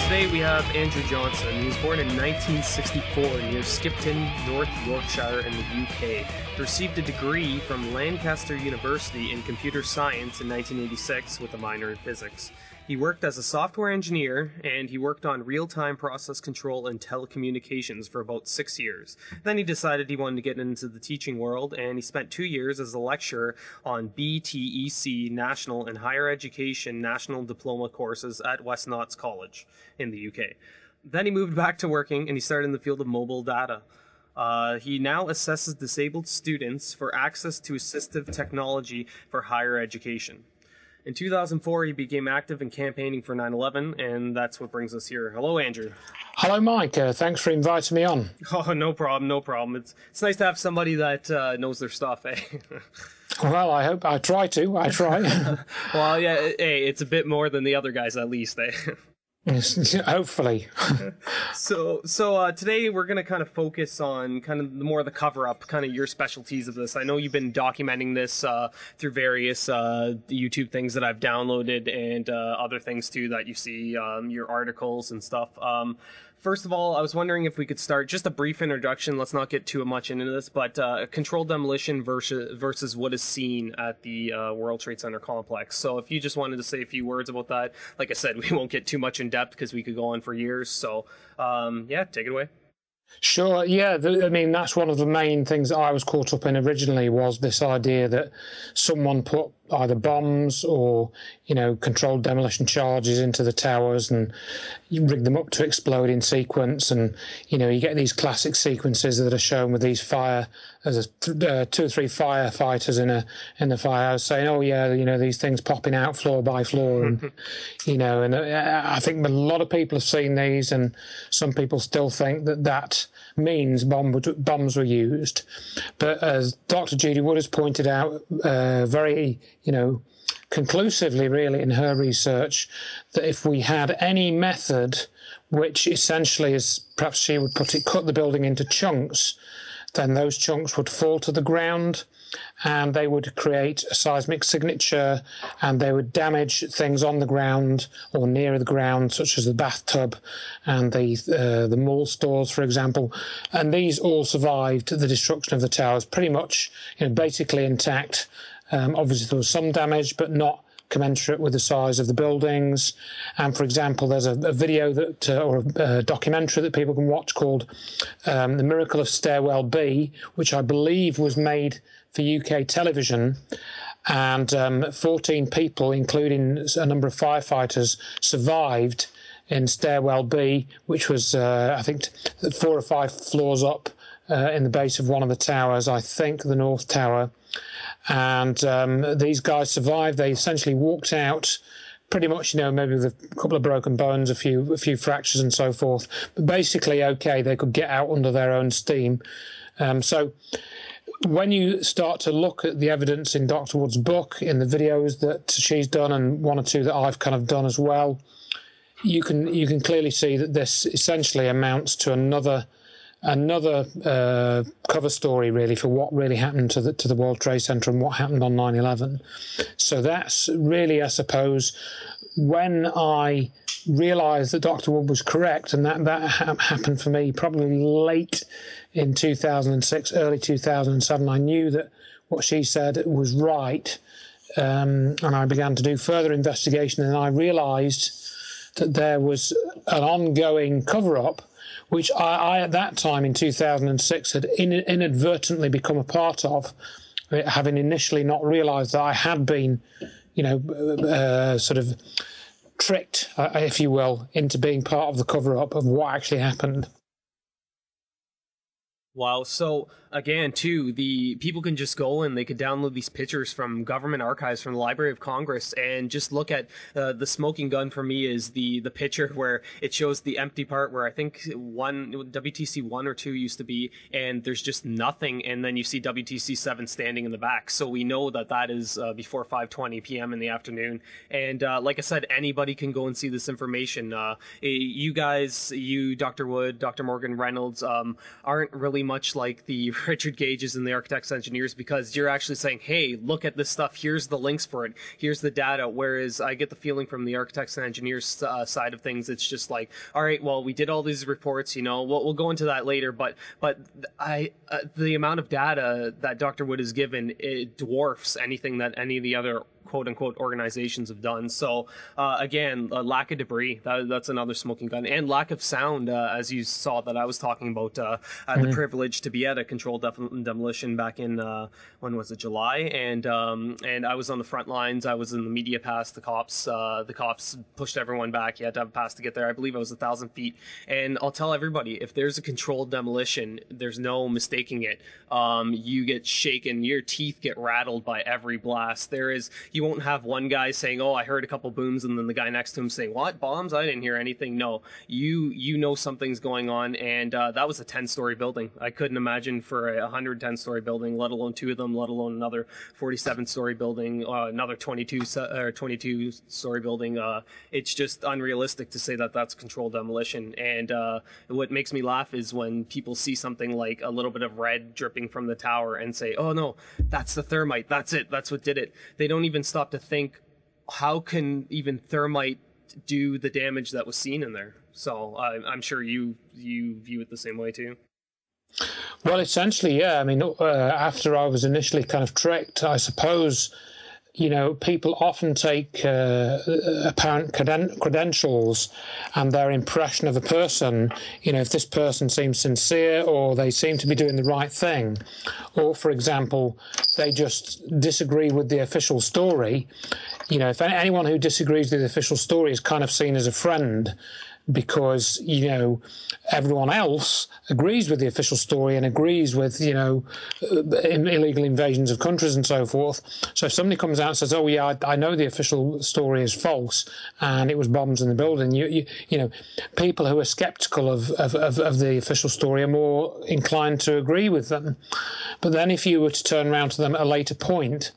Today we have Andrew Johnson. He was born in 1964 near Skipton, North Yorkshire in the UK. He received a degree from Lancaster University in computer science in 1986 with a minor in physics. He worked as a software engineer, and he worked on real-time process control and telecommunications for about 6 years. Then he decided he wanted to get into the teaching world, and he spent 2 years as a lecturer on BTEC National and Higher Education National Diploma courses at West Notts College in the UK. Then he moved back to working, and he started in the field of mobile data. He now assesses disabled students for access to assistive technology for higher education. In 2004, he became active in campaigning for 9/11, and that's what brings us here. Hello, Andrew. Hello, Mike. Thanks for inviting me on. Oh, no problem, no problem. It's nice to have somebody that knows their stuff, eh? Well, I try. Well, yeah, hey, it's a bit more than the other guys, at least, eh? Hopefully. So today we're going to kind of focus on kind of more of the cover-up, kind of your specialties of this. I know you've been documenting this through various YouTube things that I've downloaded and other things too that you see, your articles and stuff. First of all, I was wondering if we could start just a brief introduction. Let's not get too much into this, but controlled demolition versus what is seen at the World Trade Center complex. So if you just wanted to say a few words about that, like I said, we won't get too much in depth because we could go on for years. So yeah, take it away. Sure, yeah. I mean, that's one of the main things that I was caught up in originally, was this idea that someone put either bombs or, controlled demolition charges into the towers, and you rig them up to explode in sequence. And, you get these classic sequences that are shown with these there's 2 or 3 firefighters in the firehouse saying, oh, yeah, these things popping out floor by floor. And, and I think a lot of people have seen these, and some people still think that means bombs were used. But as Dr. Judy Wood has pointed out very, conclusively really in her research, that if we had any method which essentially, as perhaps she would put it, cut the building into chunks, then those chunks would fall to the ground and they would create a seismic signature, and they would damage things on the ground or near the ground, such as the bathtub and the mall stores, for example. And these all survived the destruction of the towers pretty much, basically intact. Obviously, there was some damage, but not commensurate with the size of the buildings. And for example, there's a video that or a documentary that people can watch called The Miracle of Stairwell B, which I believe was made for UK television, and 14 people, including a number of firefighters, survived in Stairwell B, which was I think 4 or 5 floors up in the base of one of the towers, I think the North Tower. And these guys survived. They essentially walked out pretty much, maybe with a couple of broken bones, a few fractures and so forth. But basically, okay, they could get out under their own steam. So when you start to look at the evidence in Dr. Wood's book, in the videos that she's done, and 1 or 2 that I've kind of done as well, you can clearly see that this essentially amounts to another cover story, really, for what really happened to the World Trade Center and what happened on 9/11. So that's really, I suppose, when I realised that Dr. Wood was correct, and that happened for me probably late in 2006, early 2007. I knew that what she said was right, and I began to do further investigation, and I realised that there was an ongoing cover-up, which I at that time in 2006 had inadvertently become a part of, having initially not realised that I had been, sort of tricked, if you will, into being part of the cover-up of what actually happened. Wow. So again, too, the people can just go and they could download these pictures from government archives from the Library of Congress and just look at the smoking gun. For me, is the picture where it shows the empty part where I think WTC 1 or 2 used to be, and there's just nothing, and then you see WTC 7 standing in the back. So we know that is before 5:20 p.m. in the afternoon. And like I said, anybody can go and see this information. You guys, Dr. Wood, Dr. Morgan, Reynolds, aren't really much like the Richard Gages and the architects engineers, because you're actually saying, hey, look at this stuff, here's the links for it, here's the data, whereas I get the feeling from the architects and engineers side of things, it's just like, all right, well, we did all these reports, you know, we'll go into that later, but the amount of data that Dr. Wood has given, it dwarfs anything that any of the other quote-unquote organizations have done. So again, lack of debris, that's another smoking gun, and lack of sound, as you saw that I was talking about. I had the privilege to be at a controlled demolition back in when was it, July, and I was on the front lines. I was in the media pass. The cops pushed everyone back. You had to have a pass to get there. I believe it was 1,000 feet. And I'll tell everybody, if there's a controlled demolition, there's no mistaking it. You get shaken, your teeth get rattled by every blast. You won't have one guy saying, oh, I heard a couple booms, and then the guy next to him saying, what, bombs? I didn't hear anything. No, you know something's going on, and that was a 10-story building. I couldn't imagine for a 110-story building, let alone two of them, let alone another 47-story building, another 22-story building. It's just unrealistic to say that that's controlled demolition. And what makes me laugh is when people see something like a little bit of red dripping from the tower and say, oh no, that's the thermite, that's it, that's what did it. They don't even stop to think, how can even thermite do the damage that was seen in there? So I'm sure you view it the same way too. Well, essentially, yeah. I mean, after I was initially kind of tricked, I suppose, you know, people often take apparent credentials and their impression of a person, you know, if this person seems sincere or they seem to be doing the right thing, or, for example, they just disagree with the official story. You know, if anyone who disagrees with the official story is kind of seen as a friend, because, you know, everyone else agrees with the official story and agrees with, you know, illegal invasions of countries and so forth. So if somebody comes out and says, oh, yeah, I know the official story is false and it was bombs in the building, you know, people who are skeptical of the official story are more inclined to agree with them. But then if you were to turn around to them at a later point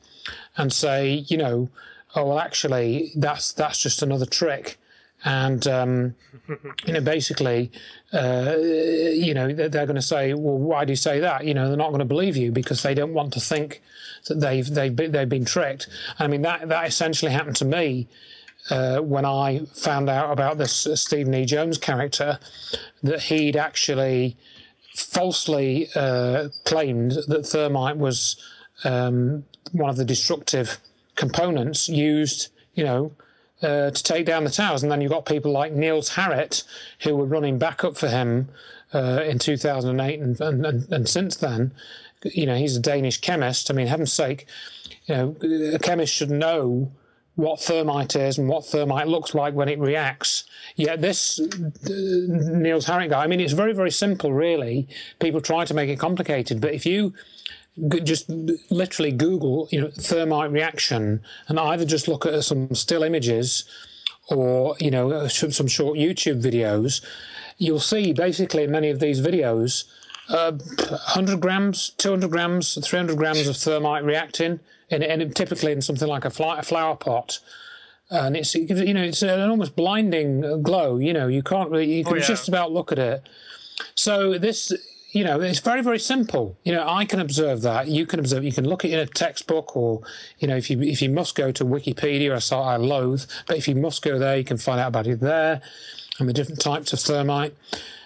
and say, you know, oh, well, actually, that's just another trick. And, you know, basically, you know, they're going to say, well, why do you say that? You know, they're not going to believe you because they don't want to think that they've been tricked. I mean, that essentially happened to me when I found out about this Stephen E. Jones character, that he'd actually falsely claimed that thermite was one of the destructive components used, you know, to take down the towers. And then you've got people like Niels Harrit, who were running backup for him in 2008 and since then. You know, he's a Danish chemist. I mean, heaven's sake, you know, a chemist should know what thermite is and what thermite looks like when it reacts. Yet this Niels Harrit guy, I mean, it's very, very simple, really. People try to make it complicated, but if you just literally Google, you know, thermite reaction, and either just look at some still images or, you know, some short YouTube videos, you'll see basically in many of these videos 100 grams, 200 grams, 300 grams of thermite reacting, and typically in something like a flower pot. And it's, you know, it's an almost blinding glow. You know, you can't really, you can just about look at it. So this, you know, it's very, very simple. You know, I can observe that. You can observe. You can look at it in a textbook, or, you know, if you must go to Wikipedia, a site I loathe, but if you must go there, you can find out about it there and the different types of thermite.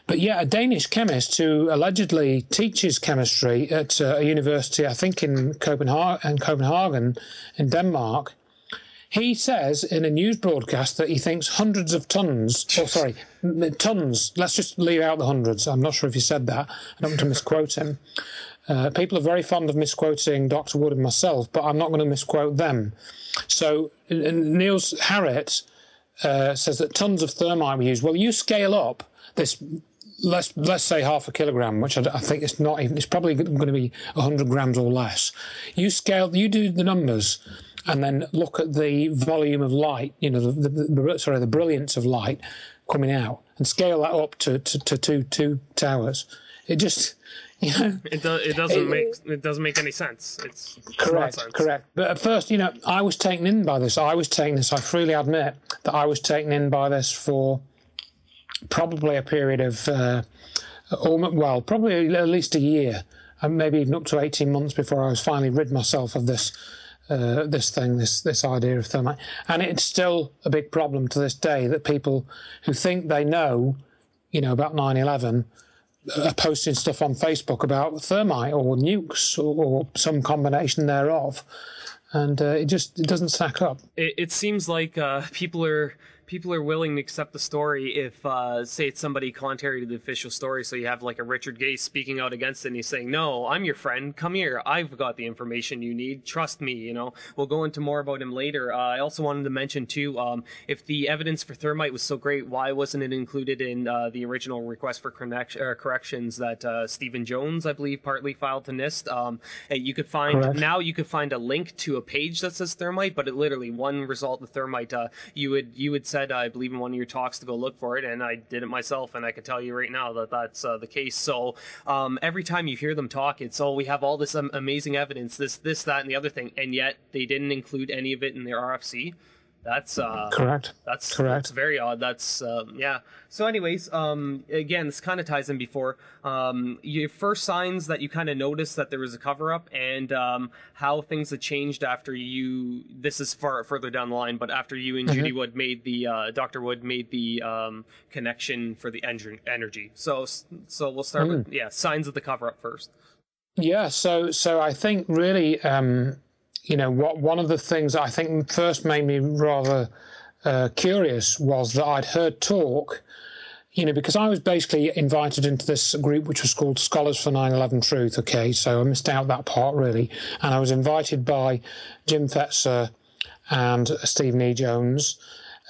But yeah, a Danish chemist who allegedly teaches chemistry at a university, I think in Copenhagen, in Denmark, he says in a news broadcast that he thinks hundreds of tons, tons, let's just leave out the hundreds. I'm not sure if he said that. I don't want to misquote him. People are very fond of misquoting Dr. Wood and myself, but I'm not going to misquote them. So Niels Harrit says that tons of thermite were used. Well, you scale up this, let's say half a kilogram, which I think it's not even, it's probably going to be 100 grams or less. You do the numbers, and then look at the volume of light, you know, the brilliance of light coming out, and scale that up to two towers. It just, you know, it doesn't make any sense. It's correct, nonsense. Correct. But at first, you know, I was taken in by this. I freely admit that I was taken in by this for probably a period of well, probably at least a year, and maybe even up to 18 months before I was finally rid myself of this this idea of thermite. And it's still a big problem to this day that people who think they know, about 9/11 are posting stuff on Facebook about thermite or nukes or some combination thereof. And it doesn't stack up. It seems like people are willing to accept the story if, say, it's somebody contrary to the official story. So you have like a Richard Gay speaking out against it, and he's saying, "No, I'm your friend. Come here. I've got the information you need. Trust me." We'll go into more about him later. I also wanted to mention too, if the evidence for thermite was so great, why wasn't it included in the original request for corrections that Stephen Jones, I believe, partly filed to NIST? You could find Correct. Now you could find a link to a page that says thermite, but it literally one result of thermite. You would said, I believe in one of your talks, to go look for it, and I did it myself, and I can tell you right now that that's the case. So every time you hear them talk, it's, we have all this amazing evidence, this, that, and the other thing, and yet they didn't include any of it in their RFC. That's correct. That's correct. That's very odd. That's yeah. So, anyways, again, this kind of ties in before your first signs that you kind of noticed that there was a cover up, and how things had changed after you. This is further down the line, but after you and Judy Wood made the Dr. Wood made the connection for the energy. So we'll start with signs of the cover up first. Yeah. So I think really. One of the things that I think first made me rather curious was that I'd heard talk, because I was basically invited into this group which was called Scholars for 9/11 Truth, okay, so I missed out that part really, and I was invited by Jim Fetzer and Stephen E. Jones,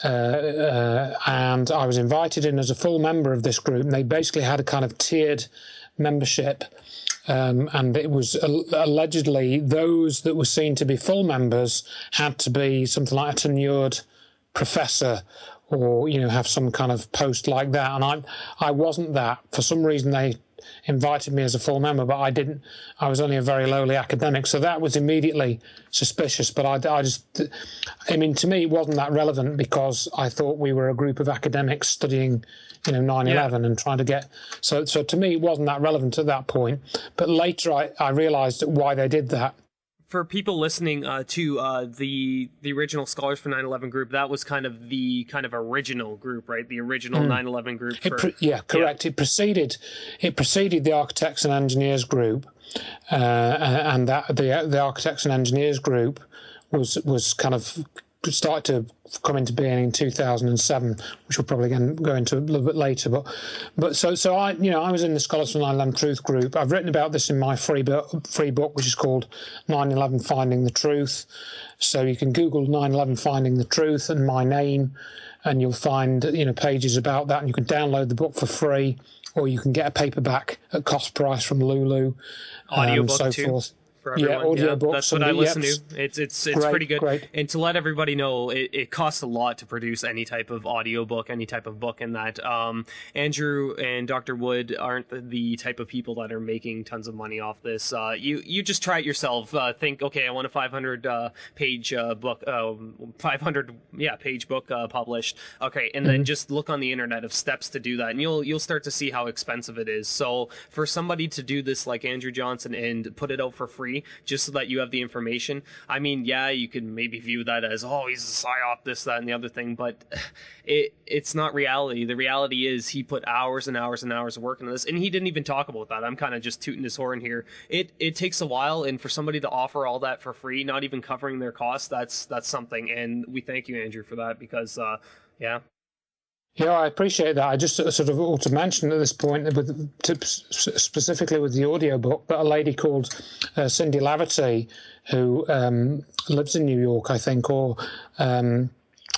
and I was invited in as a full member of this group, and they basically had a kind of tiered membership. And it was allegedly those that were seen to be full members had to be something like a tenured professor or, have some kind of post like that. And I wasn't that. For some reason, they invited me as a full member, but I didn't. I was only a very lowly academic. So that was immediately suspicious. But to me, it wasn't that relevant because I thought we were a group of academics studying 9/11 and trying to get... So to me, it wasn't that relevant at that point. But later, I realised why they did that. For people listening to the original Scholars for 9/11 group, that was kind of the original group, right? The original 9/11 group. Correct. Yeah. It preceded the Architects and Engineers group, and that the Architects and Engineers group was kind of started to come into being in 2007, which we'll probably go into a little bit later. But so I was in the Scholars for 9/11 Truth group. I've written about this in my free book, which is called 9/11 Finding the Truth. So you can Google 9/11 Finding the Truth and my name, and you'll find pages about that, and you can download the book for free, or you can get a paperback at cost price from Lulu. Audiobook so too. forth. Audiobook. That's what I listen to. It's great, pretty good. Great. And to let everybody know, it costs a lot to produce any type of audiobook, any type of book, and that Andrew and Dr. Wood aren't the type of people that are making tons of money off this. You just try it yourself. Think, okay, I want a 500 page book, 500 page book published. Okay, and then just look on the internet of steps to do that, and you'll start to see how expensive it is. So for somebody to do this like Andrew Johnson and put it out for free, just so that you have the information. I mean, yeah, you could maybe view that as, he's a psy-op, this, that, and the other thing, but it's not reality. The reality is he put hours and hours and hours of work into this, and he didn't even talk about that. I'm kind of just tooting his horn here. It takes a while, and for somebody to offer all that for free, not even covering their costs, that's something, and we thank you, Andrew, for that, because, yeah. Yeah, I appreciate that. I just sort of ought to mention at this point, specifically with the audiobook, that a lady called Cindy Laverty, who lives in New York, I think, or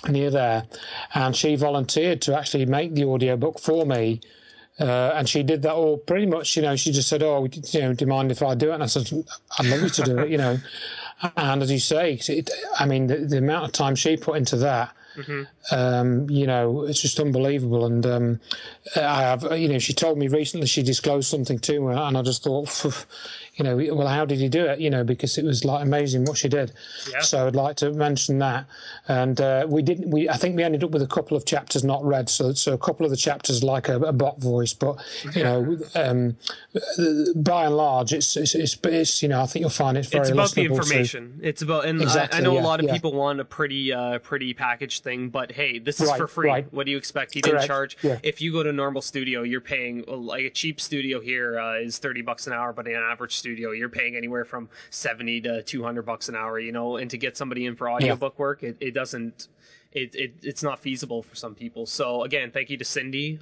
near there, and she volunteered to actually make the audiobook for me. And she did that all pretty much, she just said, do you mind if I do it? And I said, I'd love you to do it, And as you say, the amount of time she put into that, it's just unbelievable. And I have, she told me recently she disclosed something to me, and I just thought, well, how did you do it? Because it was like amazing what she did. Yeah. So I'd like to mention that. And I think we ended up with a couple of chapters not read. So a couple of the chapters like a bot voice, but by and large, it's I think you'll find it's very. It's about the listenable information. It's about, and exactly, I know a lot of people want a pretty packaged thing, but hey, this is for free. Right. What do you expect? He didn't charge. Yeah. If you go to a normal studio, you're paying like a cheap studio here is $30 an hour, but in an average studio, you're paying anywhere from $70 to $200 an hour. And to get somebody in for audiobook work, it's not feasible for some people. So again, thank you to Cindy.